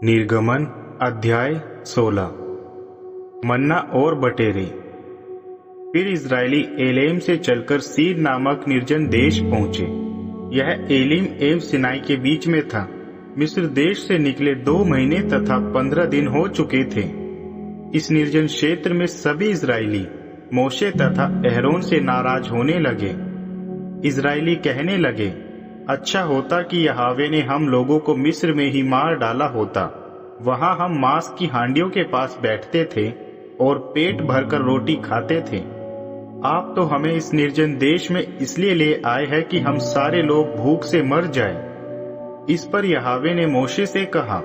निर्गमन अध्याय 16। मन्ना और बटेरे। फिर इजरायली एलेम से चलकर सीर नामक निर्जन देश पहुंचे। यह एलीम एवं सिनाई के बीच में था। मिस्र देश से निकले 2 महीने तथा 15 दिन हो चुके थे। इस निर्जन क्षेत्र में सभी इजरायली मोशे तथा एहरोन से नाराज होने लगे। इजरायली कहने लगे, अच्छा होता कि यहोवा ने हम लोगों को मिस्र में ही मार डाला होता। वहां हम मांस की हांडियों के पास बैठते थे और पेट भरकर रोटी खाते थे। आप तो हमें इस निर्जन देश में इसलिए ले आए हैं कि हम सारे लोग भूख से मर जाएं। इस पर यहोवा ने मोशे से कहा,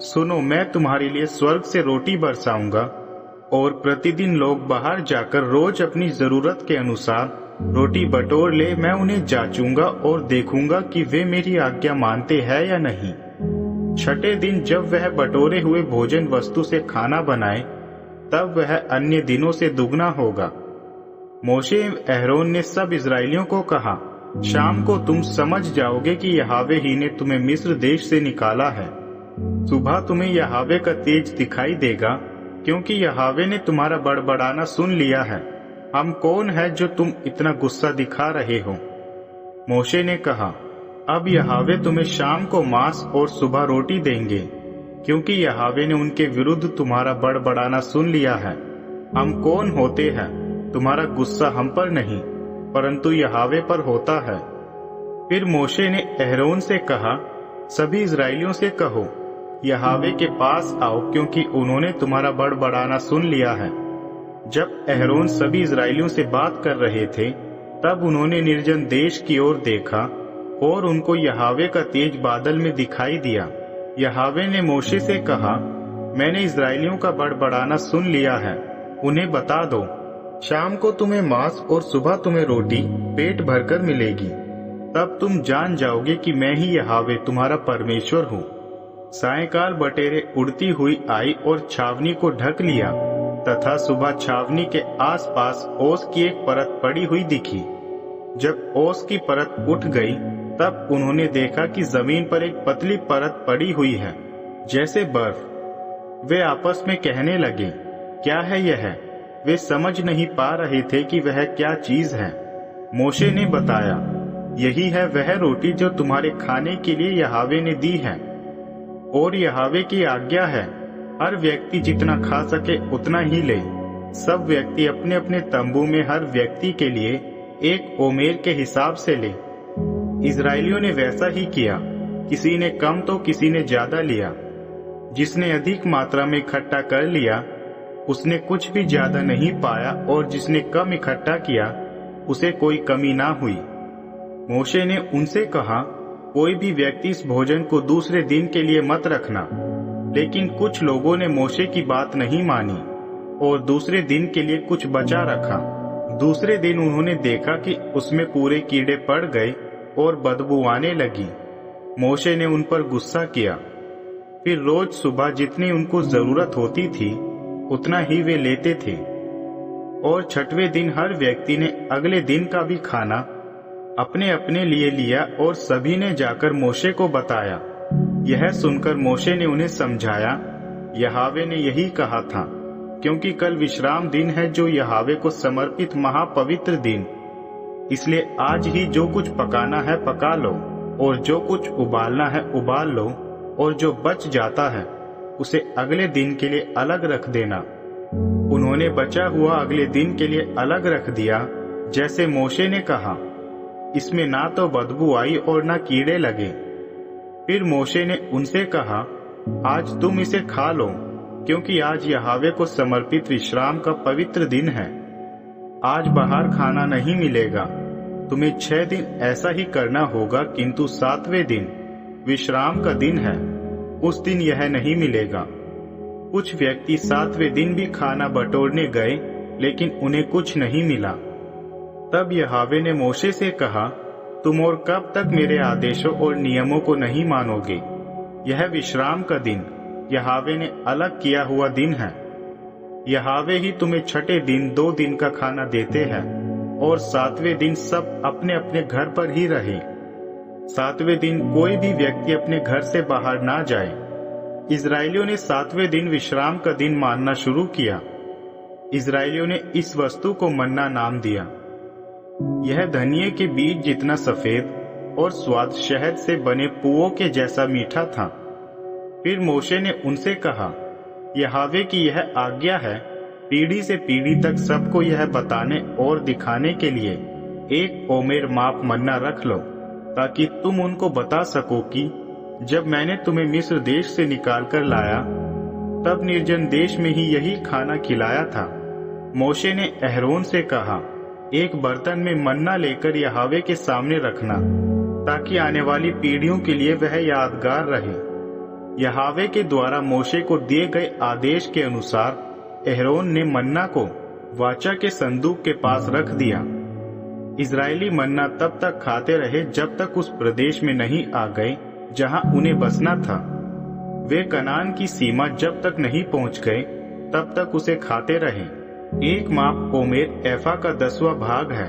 सुनो, मैं तुम्हारे लिए स्वर्ग से रोटी बरसाऊंगा और प्रतिदिन लोग बाहर जाकर रोज अपनी जरूरत के अनुसार रोटी बटोर ले। मैं उन्हें जांचूंगा और देखूंगा कि वे मेरी आज्ञा मानते हैं या नहीं। छठे दिन जब वह बटोरे हुए भोजन वस्तु से खाना बनाए, तब वह अन्य दिनों से दुगना होगा। मोशे एवं एहरोन ने सब इजरायलियों को कहा, शाम को तुम समझ जाओगे कि यहोवा ही ने तुम्हें मिस्र देश से निकाला है। सुबह तुम्हें यहोवा का तेज दिखाई देगा, क्योंकि यहोवा ने तुम्हारा बड़बड़ाना सुन लिया है। हम कौन है जो तुम इतना गुस्सा दिखा रहे हो? मोशे ने कहा, अब यहोवा तुम्हें शाम को मांस और सुबह रोटी देंगे, क्योंकि यहोवा ने उनके विरुद्ध तुम्हारा बड़बड़ाना सुन लिया है। हम कौन होते हैं? तुम्हारा गुस्सा हम पर नहीं, परंतु यहोवा पर होता है। फिर मोशे ने एहरोन से कहा, सभी इजरायलियों से कहो, यहोवा के पास आओ, क्योंकि उन्होंने तुम्हारा बड़बड़ाना सुन लिया है। जब एहरोन सभी इजरायलियों से बात कर रहे थे, तब उन्होंने निर्जन देश की ओर देखा और उनको यहोवा का तेज बादल में दिखाई दिया। यहोवा ने मोशे से कहा, मैंने इजरायलियों का बड़बड़ाना सुन लिया है। उन्हें बता दो, शाम को तुम्हें मांस और सुबह तुम्हें रोटी पेट भरकर मिलेगी। तब तुम जान जाओगे कि मैं ही यहोवा तुम्हारा परमेश्वर हूँ। सायंकाल बटेरे उड़ती हुई आई और छावनी को ढक लिया, तथा सुबह छावनी के आसपास ओस की एक परत पड़ी हुई दिखी। जब ओस की परत उठ गई, तब उन्होंने देखा कि जमीन पर एक पतली परत पड़ी हुई है, जैसे बर्फ। वे आपस में कहने लगे, क्या है यह? वे समझ नहीं पा रहे थे कि वह क्या चीज है। मोशे ने बताया, यही है वह रोटी जो तुम्हारे खाने के लिए यहोवा ने दी है। और यहोवा की आज्ञा है, हर व्यक्ति जितना खा सके उतना ही ले। सब व्यक्ति अपने अपने तंबू में हर व्यक्ति के लिए 1 ओमेर के हिसाब से ले। इजरायलियों ने वैसा ही किया। किसी ने कम तो किसी ने ज्यादा लिया। जिसने अधिक मात्रा में इकट्ठा कर लिया, उसने कुछ भी ज्यादा नहीं पाया, और जिसने कम इकट्ठा किया, उसे कोई कमी ना हुई। मोशे ने उनसे कहा, कोई भी व्यक्ति इस भोजन को दूसरे दिन के लिए मत रखना। लेकिन कुछ लोगों ने मोशे की बात नहीं मानी और दूसरे दिन के लिए कुछ बचा रखा। दूसरे दिन उन्होंने देखा कि उसमें पूरे कीड़े पड़ गए और बदबू आने लगी। मोशे ने उन पर गुस्सा किया। फिर रोज सुबह जितनी उनको जरूरत होती थी, उतना ही वे लेते थे। और छठवें दिन हर व्यक्ति ने अगले दिन का भी खाना अपने अपने लिए लिया, और सभी ने जाकर मोशे को बताया। यह सुनकर मोशे ने उन्हें समझाया, यहोवा ने यही कहा था, क्योंकि कल विश्राम दिन है, जो यहोवा को समर्पित महापवित्र दिन। इसलिए आज ही जो कुछ पकाना है पका लो, और जो कुछ उबालना है उबाल लो, और जो बच जाता है उसे अगले दिन के लिए अलग रख देना। उन्होंने बचा हुआ अगले दिन के लिए अलग रख दिया, जैसे मोशे ने कहा। इसमें ना तो बदबू आई और ना कीड़े लगे। फिर मोशे ने उनसे कहा, आज तुम इसे खा लो, क्योंकि आज यहोवा को समर्पित विश्राम का पवित्र दिन है। आज बाहर खाना नहीं मिलेगा। तुम्हें 6 दिन ऐसा ही करना होगा, किंतु 7वें दिन विश्राम का दिन है, उस दिन यह नहीं मिलेगा। कुछ व्यक्ति 7वें दिन भी खाना बटोरने गए, लेकिन उन्हें कुछ नहीं मिला। तब यहोवा ने मोशे से कहा, तुम और कब तक मेरे आदेशों और नियमों को नहीं मानोगे? यह विश्राम का दिन यहोवा ने अलग किया हुआ दिन है। यहोवा ही तुम्हें छठे दिन 2 दिन का खाना देते हैं, और 7वें दिन सब अपने अपने घर पर ही रहे। 7वें दिन कोई भी व्यक्ति अपने घर से बाहर ना जाए। इजरायलियों ने 7वें दिन विश्राम का दिन मानना शुरू किया। इजरायलियों ने इस वस्तु को मन्ना नाम दिया। यह धनिये के बीज जितना सफेद और स्वाद शहद से बने पुओं के जैसा मीठा था। फिर मोशे ने उनसे कहा, यहोवा की यह आज्ञा है, पीढ़ी से पीढ़ी तक सबको यह बताने और दिखाने के लिए 1 ओमेर माप मन्ना रख लो, ताकि तुम उनको बता सको कि जब मैंने तुम्हें मिस्र देश से निकाल कर लाया, तब निर्जन देश में ही यही खाना खिलाया था। मोशे ने अहरोन से कहा, एक बर्तन में मन्ना लेकर यहोवा के सामने रखना, ताकि आने वाली पीढ़ियों के लिए वह यादगार रहे। यहोवा के द्वारा मोशे को दिए गए आदेश के अनुसार अहरोन ने मन्ना को वाचा के संदूक के पास रख दिया। इजरायली मन्ना तब तक खाते रहे जब तक उस प्रदेश में नहीं आ गए जहां उन्हें बसना था। वे कनान की सीमा जब तक नहीं पहुंच गए तब तक उसे खाते रहे। 1 माप ओमेर एफा का 10वां भाग है।